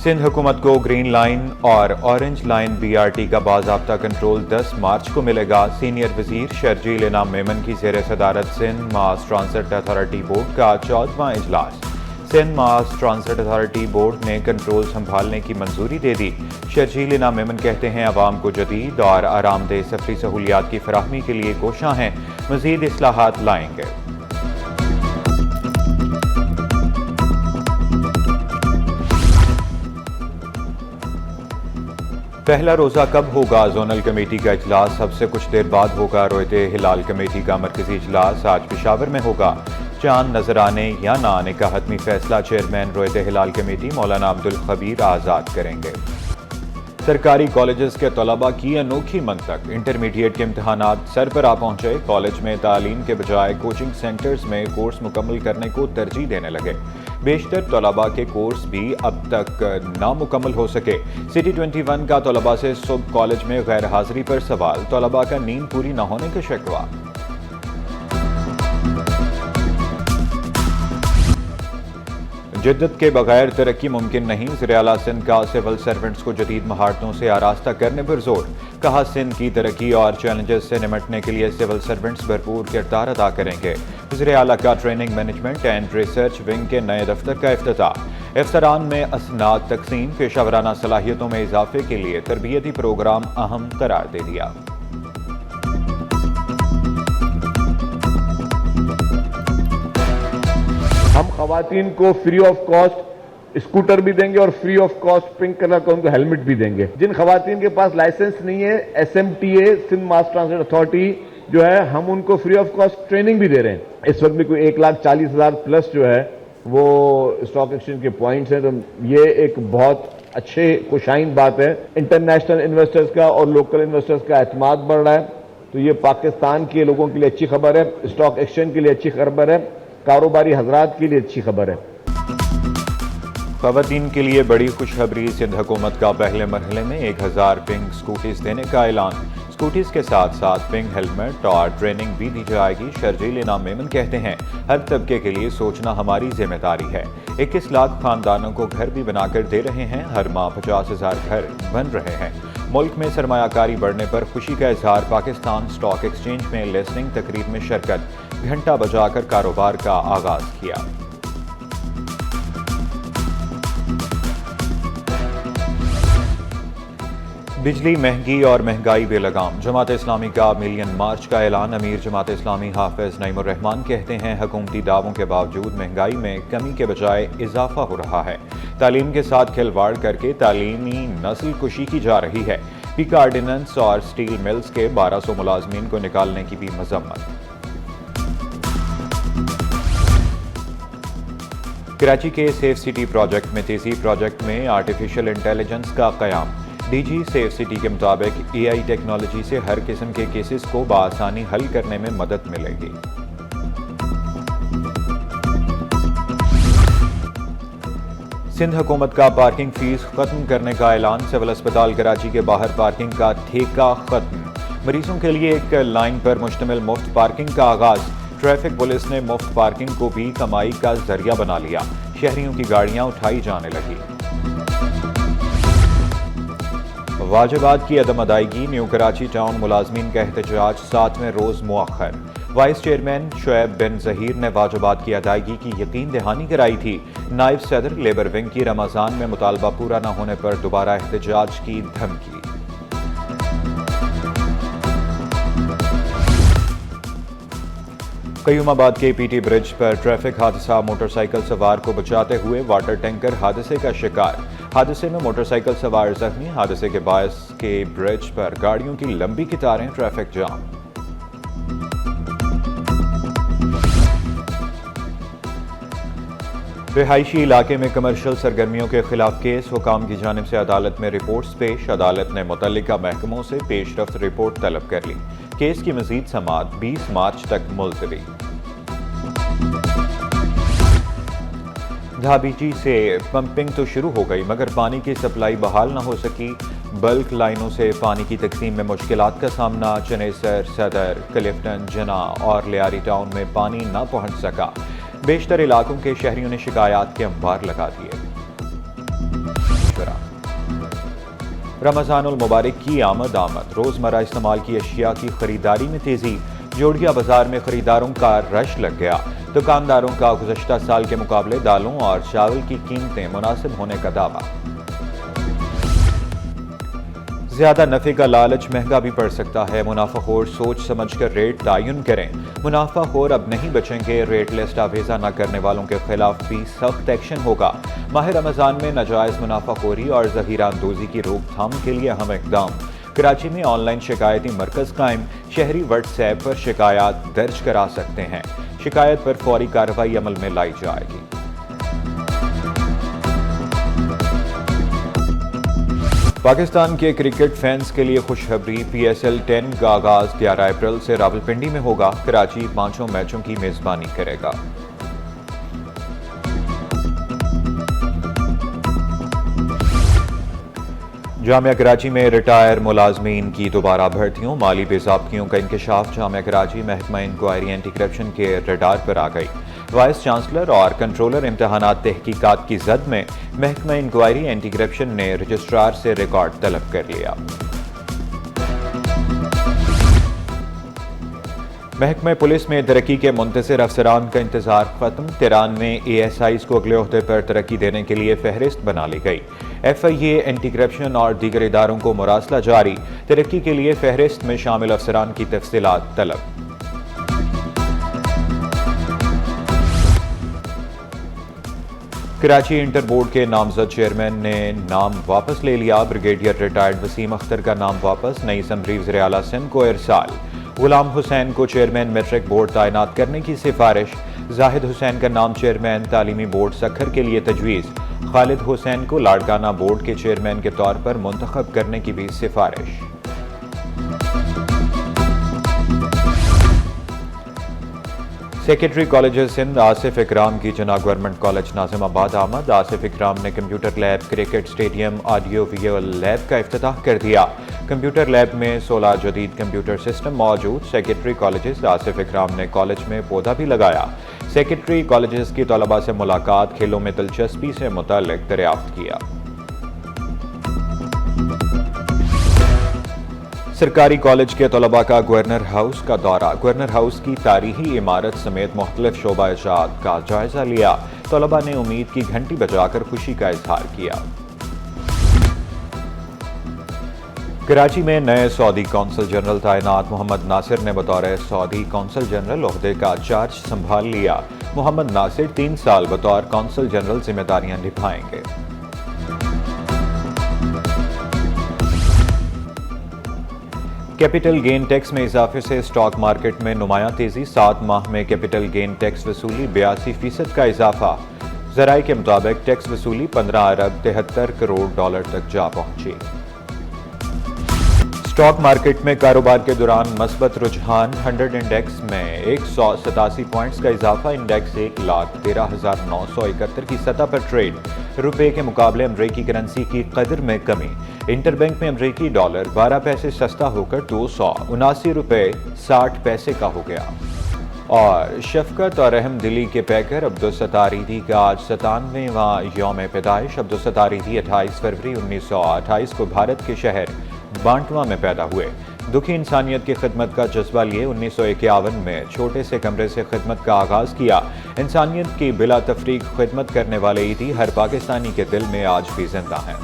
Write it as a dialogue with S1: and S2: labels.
S1: سندھ حکومت کو green line اور اورنج لائن BRT کا باضابطہ کنٹرول 10 مارچ کو ملے گا۔ سینئر وزیر شرجیل انعام میمن کی زیر صدارت سندھ ماس ٹرانزٹ اتھارٹی بورڈ کا 14واں اجلاس۔ سندھ ماس ٹرانزٹ اتھارٹی بورڈ نے کنٹرول سنبھالنے کی منظوری دے دی۔ شرجیل انعام میمن کہتے ہیں عوام کو جدید اور آرام دہ سفری سہولیات کی فراہمی کے لیے کوشاں ہیں، مزید اصلاحات لائیں گے۔ پہلا روزہ کب ہوگا؟ زونل کمیٹی کا اجلاس اب سے کچھ دیر بعد ہوگا۔ رویت ہلال کمیٹی کا مرکزی اجلاس آج پشاور میں ہوگا۔ چاند نظر آنے یا نہ آنے کا حتمی فیصلہ چیئرمین رویت ہلال کمیٹی مولانا عبدالخبیر آزاد کریں گے۔ سرکاری کالجز کے طلباء کی انوکھی منطق، انٹرمیڈیٹ کے امتحانات سر پر آ پہنچے، کالج میں تعلیم کے بجائے کوچنگ سینٹرز میں کورس مکمل کرنے کو ترجیح دینے لگے۔ بیشتر طلباء کے کورس بھی اب تک نامکمل ہو سکے۔ سٹی 21 کا طلباء سے صبح کالج میں غیر حاضری پر سوال، طلباء کا نیند پوری نہ ہونے کا شکوہ۔ جدت کے بغیر ترقی ممکن نہیں، وزیراعلیٰ سندھ کا سول سرونٹس کو جدید مہارتوں سے آراستہ کرنے پر زور۔ کہا سندھ کی ترقی اور چیلنجز سے نمٹنے کے لیے سول سرونٹس بھرپور کردار ادا کریں گے۔ وزیراعلیٰ کا training management and research wing کے نئے دفتر کا افتتاح۔ افسران میں اسناد تقسیم، پیشہ ورانہ صلاحیتوں میں اضافے کے لیے تربیتی پروگرام اہم قرار دے دیا۔
S2: ہم خواتین کو فری آف کاسٹ اسکوٹر بھی دیں گے اور free of cost pink colour کا ان کو ہیلمٹ بھی دیں گے۔ جن خواتین کے پاس لائسنس نہیں ہے، SMTA سندھ ماس ٹرانزٹ اتھارٹی جو ہے، ہم ان کو فری آف کاسٹ ٹریننگ بھی دے رہے ہیں۔ اس وقت بھی کوئی 1,40,000 پلس جو ہے وہ اسٹاک ایکسچینج کے پوائنٹس ہیں، تو یہ ایک بہت اچھے خوشائن بات ہے۔ انٹرنیشنل انویسٹرز کا اور لوکل انویسٹرز کا اعتماد بڑھ رہا ہے، تو یہ پاکستان کے لوگوں کے لیے اچھی خبر ہے، اسٹاک ایکسچینج کے لیے اچھی خبر ہے، کاروباری حضرات کے لیے اچھی خبر ہے۔
S1: خواتین کے لیے بڑی خوشخبری، سندھ حکومت کا پہلے مرحلے میں 1,000 پنک سکوٹیز دینے کا اعلان۔ سکوٹیز کے ساتھ ساتھ پنک ہیلمٹ اور ٹریننگ بھی دی جائے گی۔ شرجیل انعام میمن کہتے ہیں ہر طبقے کے لیے سوچنا ہماری ذمہ داری ہے۔ 21 لاکھ خاندانوں کو گھر بھی بنا کر دے رہے ہیں، ہر ماہ 50,000 گھر بن رہے ہیں۔ ملک میں سرمایہ کاری بڑھنے پر خوشی کا اظہار، پاکستان اسٹاک ایکسچینج میں لسٹنگ تقریب میں شرکت، گھنٹہ بجا کر کاروبار کا آغاز کیا۔ بجلی مہنگی اور مہنگائی بے لگام، جماعت اسلامی کا ملین مارچ کا اعلان۔ امیر جماعت اسلامی حافظ نعیم الرحمان کہتے ہیں حکومتی دعووں کے باوجود مہنگائی میں کمی کے بجائے اضافہ ہو رہا ہے۔ تعلیم کے ساتھ کھلواڑ کر کے تعلیمی نسل کشی کی جا رہی ہے۔ پیکا آرڈیننس اور سٹیل ملز کے 1200 ملازمین کو نکالنے کی بھی مذمت۔ کراچی کے سیف سٹی پروجیکٹ میں تیزی، پروجیکٹ میں آرٹیفیشل انٹیلیجنس کا قیام۔ ڈی جی سیف سٹی کے مطابق AI ٹیکنالوجی سے ہر قسم کے کیسز کو بآسانی حل کرنے میں مدد ملے گی۔ سندھ حکومت کا پارکنگ فیس ختم کرنے کا اعلان، سول اسپتال کراچی کے باہر پارکنگ کا ٹھیکہ ختم۔ مریضوں کے لیے ایک لائن پر مشتمل مفت پارکنگ کا آغاز۔ ٹریفک پولیس نے مفت پارکنگ کو بھی کمائی کا ذریعہ بنا لیا، شہریوں کی گاڑیاں اٹھائی جانے لگی۔ واجبات کی عدم ادائیگی، نیو کراچی ٹاؤن ملازمین کا احتجاج 7ویں روز مؤخر۔ وائس چیئرمین شعیب بن ظہیر نے واجبات کی ادائیگی کی یقین دہانی کرائی تھی۔ نائب صدر لیبر ونگ کی رمضان میں مطالبہ پورا نہ ہونے پر دوبارہ احتجاج کی دھمکی۔ قیوم آباد کے PT برج پر ٹریفک حادثہ، موٹر سائیکل سوار کو بچاتے ہوئے واٹر ٹینکر حادثے کا شکار۔ حادثے میں موٹر سائیکل سوار زخمی، حادثے کے باعث کے برج پر گاڑیوں کی لمبی قطاریں، ٹریفک جام۔ رہائشی علاقے میں کمرشل سرگرمیوں کے خلاف کیس، حکام کی جانب سے عدالت میں رپورٹس پیش، عدالت نے متعلقہ محکموں سے پیش رفت رپورٹ طلب کر لی۔ کیس کی مزید سماعت 20 مارچ تک ملتوی۔ دھابیچی سے پمپنگ تو شروع ہو گئی مگر پانی کی سپلائی بحال نہ ہو سکی، بلک لائنوں سے پانی کی تقسیم میں مشکلات کا سامنا، چنیسر، صدر، کلفٹن، جنا اور لیاری ٹاؤن میں پانی نہ پہنچ سکا، بیشتر علاقوں کے شہریوں نے شکایات کے انبار لگا دیے۔ رمضان المبارک کی آمد روزمرہ استعمال کی اشیاء کی خریداری میں تیزی، جوڑیا بازار میں خریداروں کا رش لگ گیا۔ دکانداروں کا گزشتہ سال کے مقابلے دالوں اور چاول کی قیمتیں مناسب ہونے کا دعویٰ۔ زیادہ نفع کا لالچ مہنگا بھی پڑ سکتا ہے، منافع خور سوچ سمجھ کر ریٹ تعین کریں۔ منافع خور اب نہیں بچیں گے، ریٹ لسٹ آویزہ نہ کرنے والوں کے خلاف بھی سخت ایکشن ہوگا۔ ماہ رمضان میں ناجائز منافع خوری اور ذخیرہ اندوزی کی روک تھام کے لیے اہم اقدام۔ کراچی میں آن لائن شکایتی مرکز قائم، شہری واٹس ایپ پر شکایات درج کرا سکتے ہیں، شکایت پر فوری کارروائی عمل میں لائی جائے گی۔ پاکستان کے کرکٹ فینس کے لیے خوشخبری، پی ایس ایل 10 کا آغاز 11 اپریل سے راولپنڈی میں ہوگا۔ کراچی 5 میچوں کی میزبانی کرے گا۔ جامعہ کراچی میں ریٹائر ملازمین کی دوبارہ بھرتیوں، مالی بے ضابطگیوں کا انکشاف۔ جامعہ کراچی محکمہ انکوائری اینٹی کرپشن کے ریڈار پر آ گئی۔ وائس چانسلر اور کنٹرولر امتحانات تحقیقات کی زد میں محکمہ انکوائری اینٹی کرپشن نے رجسٹرار سے ریکارڈ طلب کر لیا۔ محکمہ پولیس میں ترقی کے منتظر افسران کا انتظار ختم۔ 93 اے ایس آئیز کو اگلے عہدے پر ترقی دینے کے لیے فہرست بنا لی گئی۔ ایف آئی اے، اینٹی کرپشن اور دیگر اداروں کو مراسلہ جاری، ترقی کے لیے فہرست میں شامل افسران کی تفصیلات طلب۔ کراچی انٹر بورڈ کے نامزد چیئرمین نے نام واپس لے لیا۔ بریگیڈیئر ریٹائرڈ وسیم اختر کا نام واپس، نئی اسمبلی وزیر اعلیٰ سندھ کو ارسال۔ غلام حسین کو چیئرمین میٹرک بورڈ تعینات کرنے کی سفارش۔ زاہد حسین کا نام چیئرمین تعلیمی بورڈ سکھر کے لیے تجویز۔ خالد حسین کو لاڑکانہ بورڈ کے چیئرمین کے طور پر منتخب کرنے کی بھی سفارش۔ سیکرٹری کالجز سندھ آصف اکرام کی جناح گورنمنٹ کالج ناظم آباد آمد۔ آصف اکرام نے computer lab, cricket stadium, audio visual lab کا افتتاح کر دیا۔ کمپیوٹر لیب میں 16 جدید کمپیوٹر سسٹم موجود۔ سیکرٹری کالجز آصف اکرام نے کالج میں پودا بھی لگایا۔ سیکرٹری کالجز کی طلباء سے ملاقات، کھیلوں میں دلچسپی سے متعلق دریافت کیا۔ سرکاری کالج کے طلباء کا گورنر ہاؤس کا دورہ۔ گورنر ہاؤس کی تاریخی عمارت سمیت مختلف شعبہ اجات کا جائزہ لیا۔ طلباء نے امید کی گھنٹی بجا کر خوشی کا اظہار کیا۔ کراچی میں نئے سعودی قونصل جنرل تعینات، محمد ناصر نے بطور سعودی قونصل جنرل عہدے کا چارج سنبھال لیا۔ محمد ناصر 3 سال بطور قونصل جنرل ذمہ داریاں نبھائیں گے۔ کیپٹل گین ٹیکس میں اضافے سے اسٹاک مارکیٹ میں نمایاں تیزی، 7 ماہ میں کیپٹل گین ٹیکس وصولی 82% کا اضافہ۔ ذرائع کے مطابق ٹیکس وصولی 15 ارب 73 کروڑ ڈالر تک جا پہنچی۔ اسٹاک مارکیٹ میں کاروبار کے دوران مثبت رجحان، 100 انڈیکس میں 187 پوائنٹس کا اضافہ، انڈیکس 1,13,971 کی سطح پر ٹریڈ۔ روپے کے مقابلے امریکی کرنسی کی قدر میں کمی، انٹر بینک میں امریکی ڈالر 12 پیسے سستا ہو کر 279 روپے 60 پیسے کا ہو گیا۔ اور شفقت اور رحم دلی کے پیکر عبدالستار ایدھی کا آج 97واں یوم پیدائش۔ عبدالستار ایدھی 28 فروری 1928 کو بھارت کے شہر بانٹوا میں پیدا ہوئے۔ دکھی انسانیت کی خدمت کا جذبہ لیے 1951 میں چھوٹے سے کمرے سے خدمت کا آغاز کیا۔ انسانیت کی بلا تفریق خدمت کرنے والے ایدھی ہر پاکستانی کے دل میں آج بھی زندہ ہیں۔